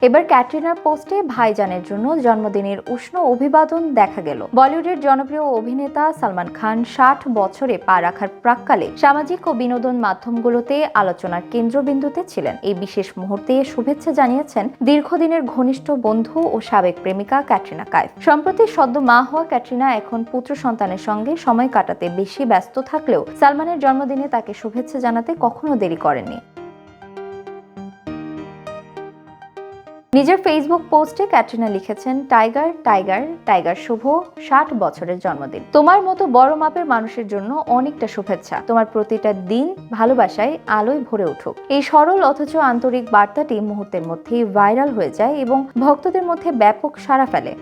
এবার ক্যাটরিনার পোস্টে ভাইজানের জন্য জন্মদিনের উষ্ণ অভিবাদন দেখা গেল। বলিউডের জনপ্রিয় অভিনেতা সালমান খান 60 বছরে পা রাখার প্রাক্কালে সামাজিক ও বিনোদন মাধ্যমগুলোতে আলোচনার কেন্দ্রবিন্দুতে ছিলেন। এই বিশেষ মুহূর্তে শুভেচ্ছা জানিয়েছেন দীর্ঘদিনের ঘনিষ্ঠ বন্ধু ও সাবেক প্রেমিকা ক্যাটরিনা কাইফ। সম্প্রতি সদ্য মা হওয়া ক্যাটরিনা এখন পুত্র সন্তানের সঙ্গে সময় কাটাতে বেশি ব্যস্ত থাকলেও সালমানের জন্মদিনে তাকে শুভেচ্ছা জানাতে কখনো দেরি করেননি। নিজের ফেসবুক পোস্টে ক্যাটরিনা লিখেছেন, টাইগার টাইগার টাইগার শুভ 60 বছরের জন্মদিন। তোমার মতো বড় মাপের মানুষের জন্য অনেকটা শুভেচ্ছা। তোমার প্রতিটা দিন ভালোবাসায় আলোয় ভরে উঠুক। এই সরল অথচ আন্তরিক বার্তাটি মুহূর্তের মধ্যেই ভাইরাল হয়ে যায় এবং ভক্তদের মধ্যে ব্যাপক সাড়া ফেলে।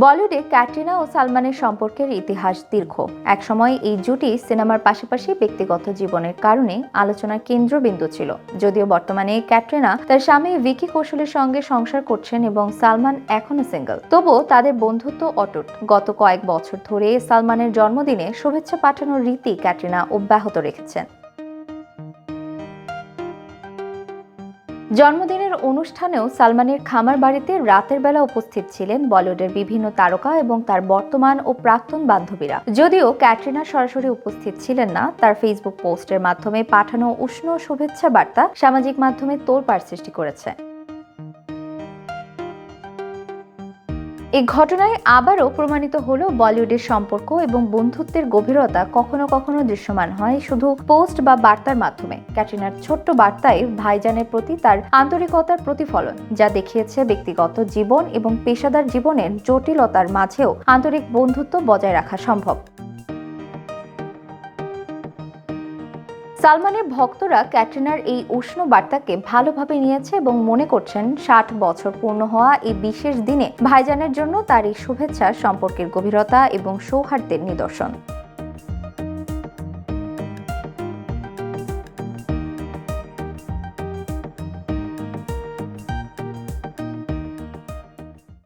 বলিউডে ক্যাটরিনা ও সালমানের সম্পর্কের ইতিহাস দীর্ঘ। একসময় এই জুটি সিনেমার পাশাপাশি ব্যক্তিগত জীবনের কারণে আলোচনার কেন্দ্রবিন্দু ছিল। যদিও বর্তমানে ক্যাটরিনা তার স্বামী ভিকি কৌশলের সঙ্গে সংসার করছেন এবং সালমান এখনো সিঙ্গল, তবুও তাদের বন্ধুত্ব অটুট। গত কয়েক বছর ধরে সালমানের জন্মদিনে শুভেচ্ছা পাঠানোর রীতি ক্যাটরিনা অব্যাহত রেখেছেন। জন্মদিনের অনুষ্ঠানেও সালমানের খামার বাড়িতে রাতের বেলা উপস্থিত ছিলেন বলিউডের বিভিন্ন তারকা এবং তার বর্তমান ও প্রাক্তন বান্ধবীরা। যদিও ক্যাটরিনা সরাসরি উপস্থিত ছিলেন না, তার ফেসবুক পোস্টের মাধ্যমে পাঠানো উষ্ণ শুভেচ্ছা বার্তা সামাজিক মাধ্যমে তোলপাড় সৃষ্টি করেছে। এই ঘটনায় আবারও প্রমাণিত হলো বলিউডের সম্পর্ক এবং বন্ধুত্বের গভীরতা কখনো কখনো দৃশ্যমান হয় শুধু পোস্ট বা বার্তার মাধ্যমে। ক্যাটরিনার ছোট্ট বার্তায় ভাইজানের প্রতি তার আন্তরিকতার প্রতিফলন, যা দেখিয়েছে ব্যক্তিগত জীবন এবং পেশাদার জীবনের জটিলতার মাঝেও আন্তরিক বন্ধুত্ব বজায় রাখা সম্ভব। সালমানের ভক্তরা ক্যাটরিনার এই উষ্ণ বার্তাকে ভালোভাবে নিয়েছে এবং মনে করছেন 60 বছর পূর্ণ হওয়া এই বিশেষ দিনে ভাইজানের জন্য তার এই শুভেচ্ছা সম্পর্কের গভীরতা এবং সৌহার্দ্যের নিদর্শন।